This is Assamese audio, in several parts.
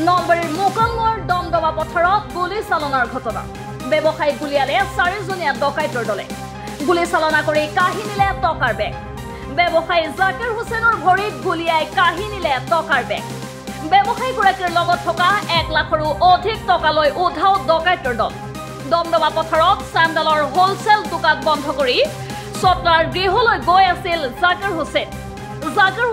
নলবাৰীৰ মোকালমোৱাৰ দমদমা পথাৰত গুলী চালনাৰ ঘটনা ব্যৱসায়ী গুলীয়ালে 4জনীয়া ডকাইতৰ দলে গুলী চালনা কৰি কাঢ়ি নিলে টকাৰ বেগ ব্যৱসায়ী জাকিৰ হুছেইনৰ ভৰিত গুলীয়াই কাঢ়ি নিলে টকাৰ বেগ ব্যৱসায়ীগৰাকীৰ লগত থকা 1 লাখৰো অধিক টকা লৈ উধাও ডকাইতৰ দল দমদমা পথাৰত চেণ্ডেলৰ হোলচেল দোকান বন্ধ কৰি চটলাৰ গৃহলৈ গৈ আছিল জাকিৰ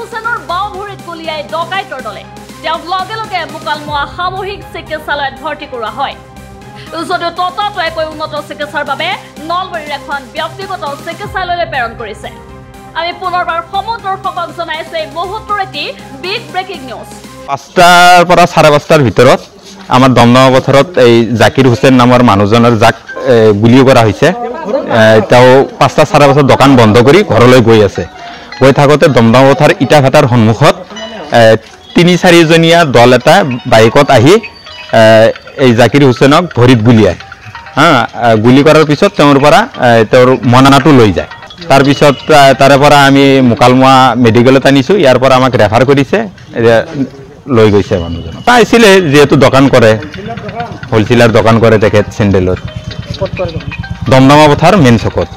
হুছেইনৰ বাওঁ ভৰিত গুলীয়াই ডকাইতৰ দলে তেওঁক লগে লগে মোকালমোৱা সামূহিক চিকিৎসালয়ত ভৰ্তি কৰোৱা হয় যদিও ততাতৈয়াকৈ উন্নত চিকিৎসাৰ বাবে নলবাৰীৰ এখন ব্যক্তিগত চিকিৎসালয়লৈ প্ৰেৰণ কৰিছে আমি পুনৰবাৰ সমদৰ্শকক জনাইছে এই মুহূৰ্তৰ এটি বিগ ব্ৰেকিং নিউজ 5টাৰ পৰা 5:30টাৰ ভিতৰত আমাৰ দমদমা পথাৰত এই জাকিৰ হুছেইন নামৰ মানুহজনৰ যাক গুলি কৰা হৈছে তেওঁ 5টা 5:30 দোকান বন্ধ কৰি ঘৰলৈ গৈ আছে গৈ থাকোতে দমদমা পথাৰ ইটাভাটাৰ সন্মুখত 3-4 জনীয়া দল এটা বাইকত আহি এই জাকিৰ হুছেইনক ভৰিত গুলিয়ায় গুলি কৰাৰ পিছত তেওঁৰ পৰা তেওঁৰ মনানাটো লৈ যায় তাৰ পিছত তাৰে পৰা আমি মোকালমোৱা মেডিকেলত আনিছো ইয়াৰ পৰা আমাক ৰেফাৰ কৰিছে লৈ গৈছে মানুহজন পাইছিলে যেহেতু দোকান কৰে হোলসেলাৰ দোকান কৰে তেখেত চেন্ডেলৰ দমদমা পথাৰ মেইন চকত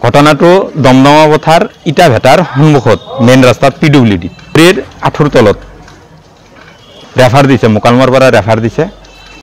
ঘটনাটো দমদমা পথাৰ ইটাভাটাৰ সন্মুখত মেইন ৰাস্তাত পিডব্লিউডি এৰ 8 তলত ৰেফাৰ দিছে মোকালমোৱাৰ পৰা ৰেফাৰ দিছে